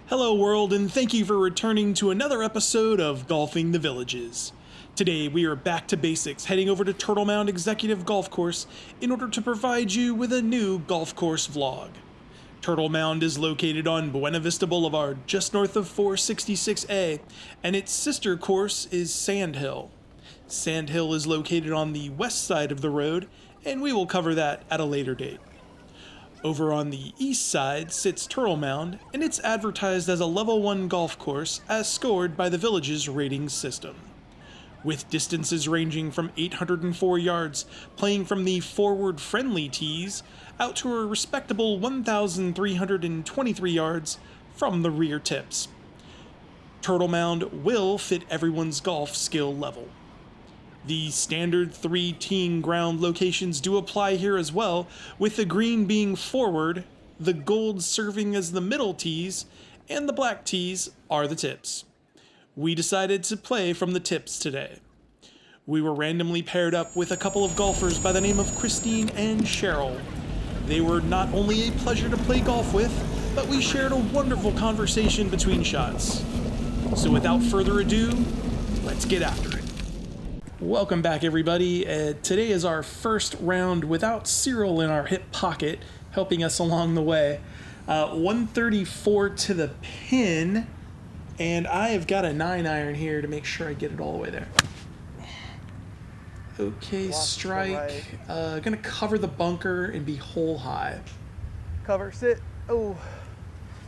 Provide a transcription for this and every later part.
Hello world, and thank you for returning to another episode of Golfing the Villages. Today we are back to basics, heading over to Turtle Mound Executive Golf Course in order to provide you with a new golf course vlog. Turtle Mound is located on Buena Vista Boulevard, just north of 466A, and its sister course is Sand Hill. Sand Hill is located on the west side of the road, and we will cover that at a later date. Over on the east side sits Turtle Mound, and it's advertised as a level 1 golf course as scored by the village's rating system. With distances ranging from 804 yards, playing from the forward-friendly tees, out to a respectable 1,323 yards from the rear tips. Turtle Mound will fit everyone's golf skill level. The standard 3 teeing ground locations do apply here as well, with the green being forward, the gold serving as the middle tees, and the black tees are the tips. We decided to play from the tips today. We were randomly paired up with a couple of golfers by the name of Christine and Cheryl. They were not only a pleasure to play golf with, but we shared a wonderful conversation between shots. So without further ado, let's get after it. Welcome back, everybody. Today is our first round without Cyril in our hip pocket, helping us along the way. 134 to the pin, and I have got a 9-iron here to make sure I get it all the way there. Okay, strike. Gonna cover the bunker and be hole high. Cover, sit. Oh,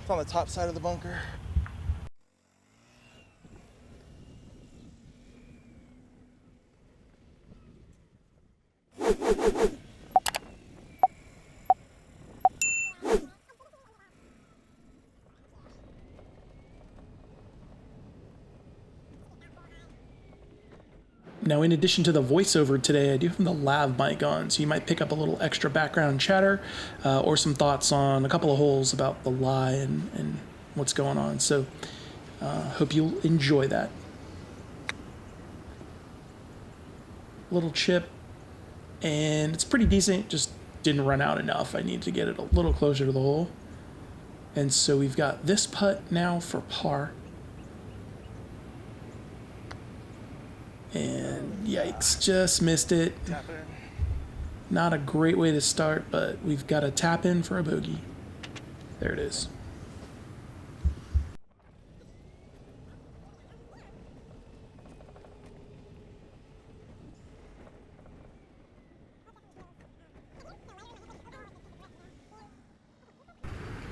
it's on the top side of the bunker. Now, in addition to the voiceover today, I do have the lav mic on, so you might pick up a little extra background chatter or some thoughts on a couple of holes about the lie and what's going on. So, hope you'll enjoy that. Little chip, and it's pretty decent, just didn't run out enough. I need to get it a little closer to the hole. And so we've got this putt now for par. And yikes, just missed it. Not a great way to start, but we've got a tap in for a bogey. There it is.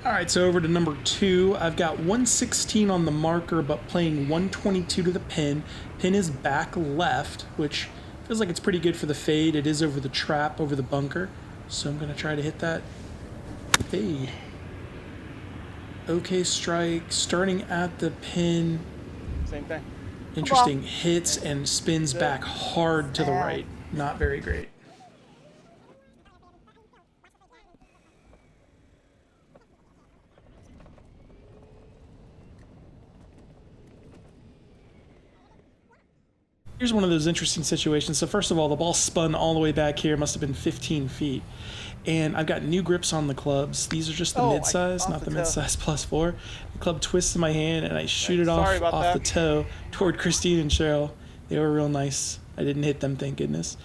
Alright, so over to number 2. I've got 116 on the marker, but playing 122 to the pin. Pin is back left, which feels like it's pretty good for the fade. It is over the trap, over the bunker. So I'm going to try to hit that fade. Okay, strike. Starting at the pin. Same thing. Interesting. Hits and spins back hard to the right. Not very great. Here's one of those interesting situations. So first of all, the ball spun all the way back here, must have been 15 feet. And I've got new grips on the clubs. These are just the mid-size, not the mid-size +4. The club twists in my hand, and I shoot it off the toe toward Christine and Cheryl. They were real nice. I didn't hit them, thank goodness.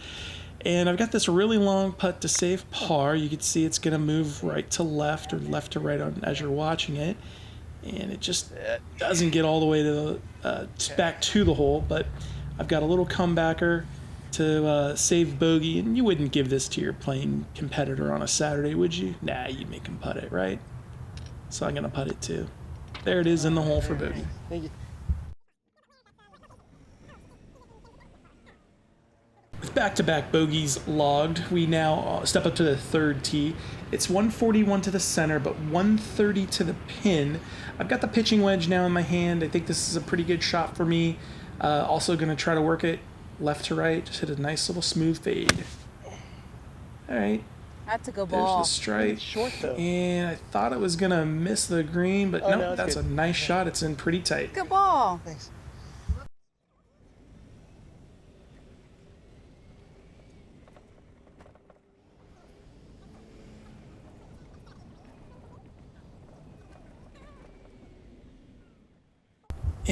And I've got this really long putt to save par. You can see it's going to move right to left or left to right as you're watching it. And it just doesn't get all the way to back to the hole, but I've got a little comebacker to save bogey, and you wouldn't give this to your playing competitor on a Saturday, would you? Nah, you'd make him putt it, right? So I'm going to putt it too. There it is in the hole for bogey. Thank you. With back-to-back bogeys logged, we now step up to the third tee. It's 141 to the center, but 130 to the pin. I've got the pitching wedge now in my hand. I think this is a pretty good shot for me. Also going to try to work it left to right. Just hit a nice little smooth fade. All right. That's a good ball. There's the strike. It's short, though. And I thought it was going to miss the green, but no, that's a nice shot. It's in pretty tight. Good ball. Thanks.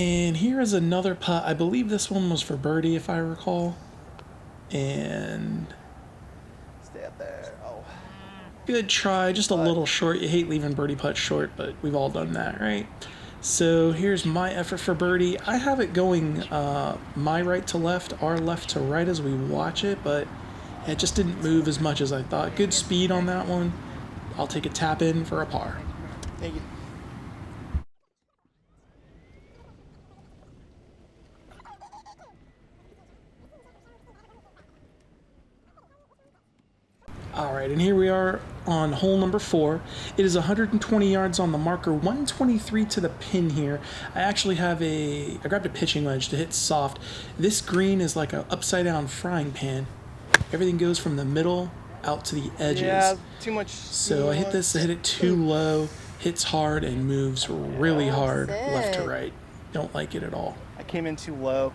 And here is another putt. I believe this one was for birdie, if I recall. And Stay up there. Oh. good try, just a little short. You hate leaving birdie putts short, but we've all done that, right? So here's my effort for birdie. I have it going my right to left, our left to right as we watch it, but it just didn't move as much as I thought. Good speed on that one. I'll take a tap in for a par. Thank you. All right, and here we are on hole number 4. It is 120 yards on the marker, 123 to the pin here. I grabbed a pitching wedge to hit soft. This green is like an upside down frying pan. Everything goes from the middle out to the edges. Yeah, too much. So I hit it too low, hits hard, and moves really hard left to right. Don't like it at all. I came in too low.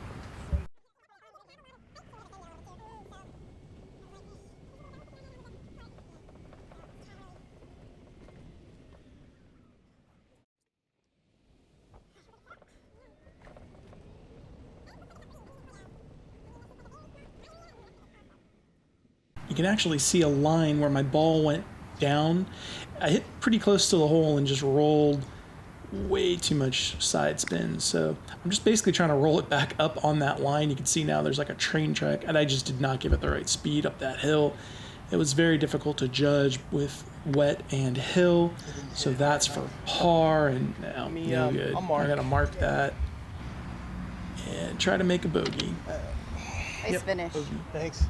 You can actually see a line where my ball went down. I hit pretty close to the hole and just rolled way too much side spin. So I'm just basically trying to roll it back up on that line. You can see now there's like a train track, and I just did not give it the right speed up that hill. It was very difficult to judge with wet and hill. So that's for par, and now no good. I gotta mark that and try to make a bogey. Nice finish. Bogey. Thanks.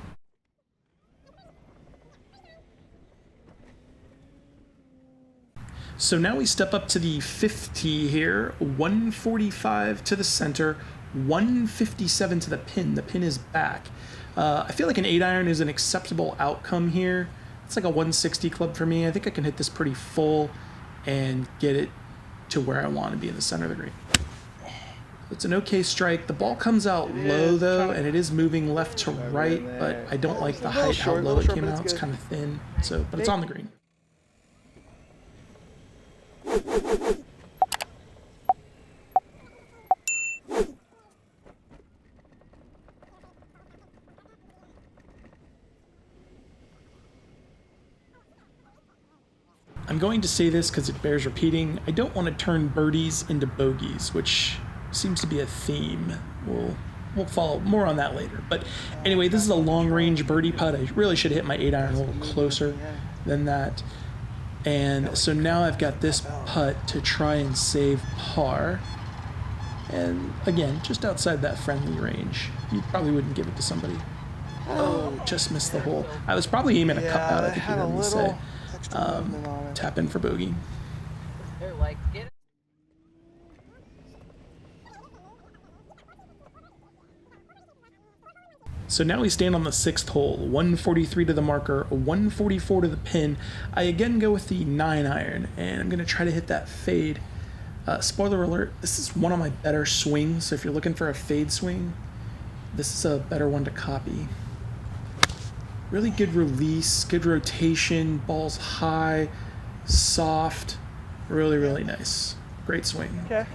So now we step up to the 5th tee here, 145 to the center, 157 to the pin. The pin is back. I feel like an 8-iron is an acceptable outcome here. It's like a 160 club for me. I think I can hit this pretty full and get it to where I want to be in the center of the green. It's an okay strike. The ball comes out low though, and it is moving left to right, but I don't like the height, how low it came out. It's kind of thin, but it's on the green. I'm going to say this because it bears repeating. I don't want to turn birdies into bogeys, which seems to be a theme. We'll follow more on that later. But anyway, this is a long-range birdie putt. I really should hit my 8-iron a little closer than that. And so now I've got this putt to try and save par. And again, just outside that friendly range. You probably wouldn't give it to somebody. Oh, just missed the hole. I was probably aiming a cup out, I think you heard me say. Tap in for bogey. They're like, get it. So now we stand on the 6th hole, 143 to the marker, 144 to the pin. I again go with the 9-iron, and I'm going to try to hit that fade. Spoiler alert, this is one of my better swings, so if you're looking for a fade swing, this is a better one to copy. Really good release, good rotation, ball's high, soft, really, really nice. Great swing. Okay.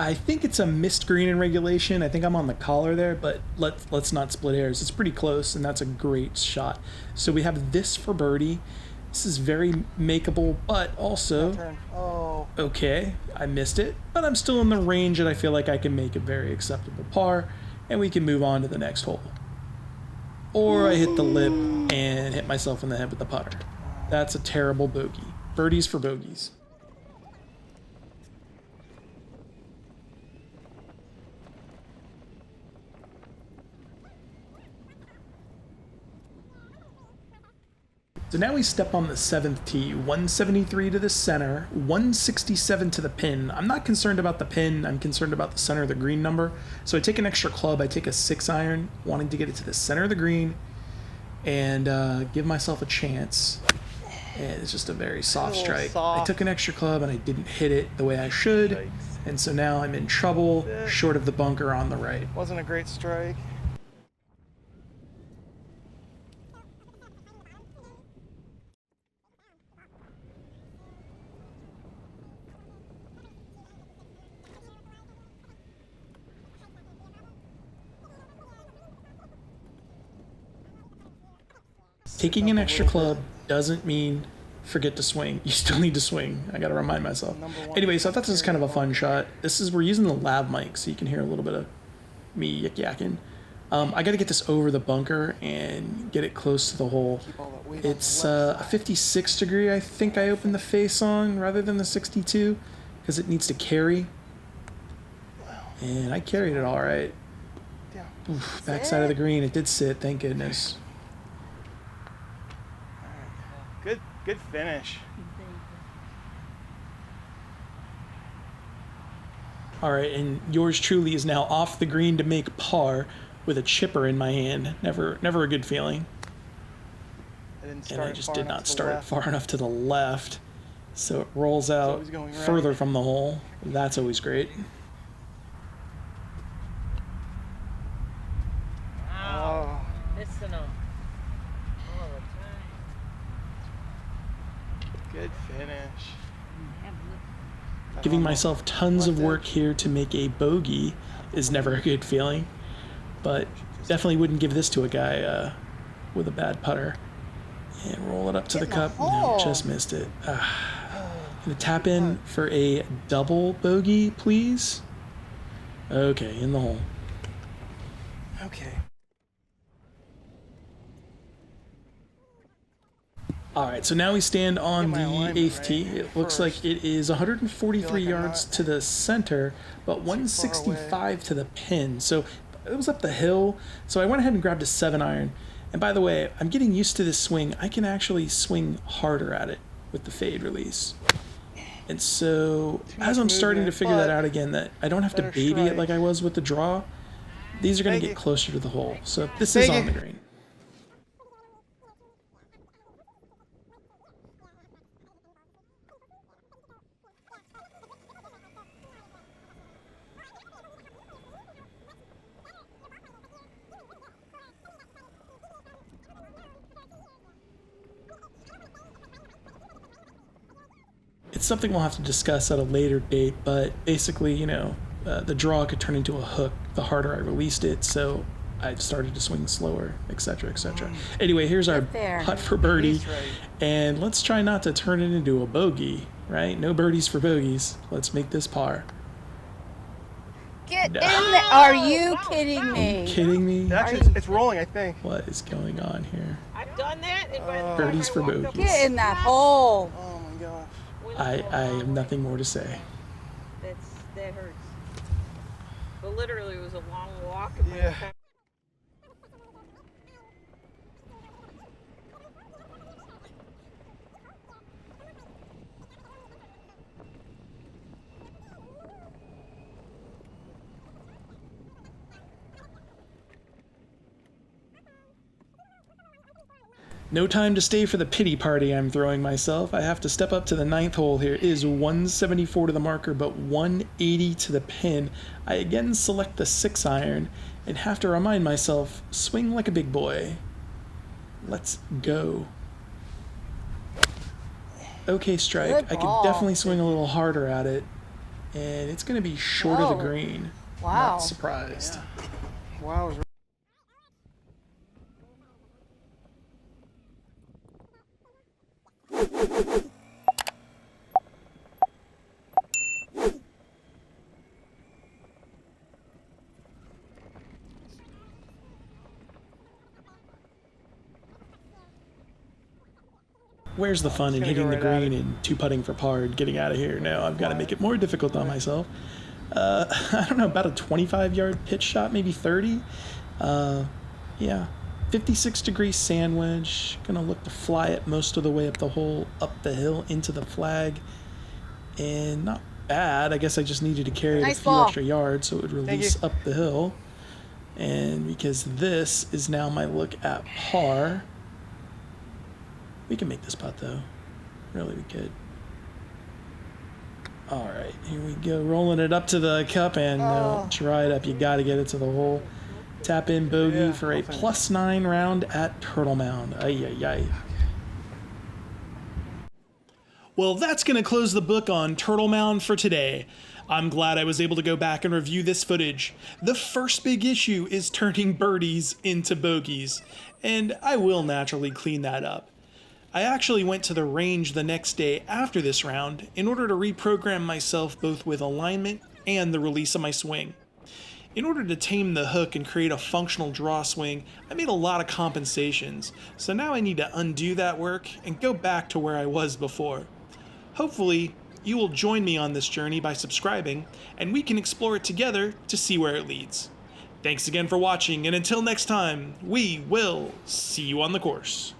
I think it's a missed green in regulation. I think I'm on the collar there, but let's not split hairs. It's pretty close, and that's a great shot. So we have this for birdie. This is very makeable, but also okay. I missed it, but I'm still in the range, and I feel like I can make a very acceptable par, and we can move on to the next hole. Or I hit the lip and hit myself in the head with the putter. That's a terrible bogey. Birdies for bogeys. So now we step on the 7th tee, 173 to the center, 167 to the pin. I'm not concerned about the pin, I'm concerned about the center of the green number. So I take an extra club, I take a 6-iron, wanting to get it to the center of the green and give myself a chance. And it's just a very soft strike. I took an extra club and I didn't hit it the way I should, And so now I'm in trouble, That's it. short of the bunker on the right. Wasn't a great strike. Taking an extra club doesn't mean forget to swing. You still need to swing. I gotta remind myself. Anyway, so I thought this was kind of a fun shot. We're using the lav mic, so you can hear a little bit of me yik-yakking. I gotta get this over the bunker and get it close to the hole. It's a 56 degree, I think I opened the face on, rather than the 62, because it needs to carry. And I carried it all right. Oof, backside of the green, it did sit, thank goodness. Good finish. All right, and yours truly is now off the green to make par with a chipper in my hand. Never a good feeling. And I just did not start far enough to the left, so it rolls out further from the hole. That's always great. Oh, Missing them all the time. good finish. Giving myself tons of work here to make a bogey is never a good feeling, but definitely wouldn't give this to a guy with a bad putter. And roll it up to the cup. No, just missed it. Gonna tap in for a double bogey, please. Okay, in the hole. Okay. All right, so now we stand on the 8th tee. It looks like it is 143 yards to the center, but 165 to the pin. So it was up the hill. So I went ahead and grabbed a 7-iron. And by the way, I'm getting used to this swing. I can actually swing harder at it with the fade release. And so as I'm starting to figure that out again, that I don't have to baby it like I was with the draw, these are going to get closer to the hole. So this is on the green. It's something we'll have to discuss at a later date, but basically, you know, the draw could turn into a hook the harder I released it, so I started to swing slower, etc., etc. Anyway, here's our putt for birdie, and let's try not to turn it into a bogey, right? No birdies for bogeys. Let's make this par. Get in there. Are you kidding me? Are you kidding me? Actually, it's rolling, I think. What is going on here? I've done that. Birdies for bogeys. Get in that hole. Oh my gosh. I have nothing more to say. That hurts. But literally, it was a long walk. Yeah. No time to stay for the pity party I'm throwing myself. I have to step up to the 9th hole here. It is 174 to the marker, but 180 to the pin. I again select the 6-iron and have to remind myself, swing like a big boy. Let's go. Okay, strike. I could definitely swing a little harder at it, and it's going to be short of the green. Wow. Not surprised. Yeah. Wow. Where's the fun in hitting the green and two-putting for par and getting out of here? No, I've got to make it more difficult on myself. I don't know, about a 25-yard pitch shot, maybe 30. Yeah, 56-degree sand wedge. Gonna look to fly it most of the way up the hole, up the hill, into the flag. And not bad. I guess I just needed to carry it a few extra yards so it would release up the hill. And because this is now my look at par, we can make this putt though. Really, we could. All right, here we go. Rolling it up to the cup and try it up. You got to get it to the hole. Tap in bogey Yeah, for a I'll finish. +9 round at Turtle Mound. Ay, ay, ay. Well, that's going to close the book on Turtle Mound for today. I'm glad I was able to go back and review this footage. The first big issue is turning birdies into bogeys, and I will naturally clean that up. I actually went to the range the next day after this round in order to reprogram myself both with alignment and the release of my swing. In order to tame the hook and create a functional draw swing, I made a lot of compensations, so now I need to undo that work and go back to where I was before. Hopefully, you will join me on this journey by subscribing, and we can explore it together to see where it leads. Thanks again for watching, and until next time, we will see you on the course.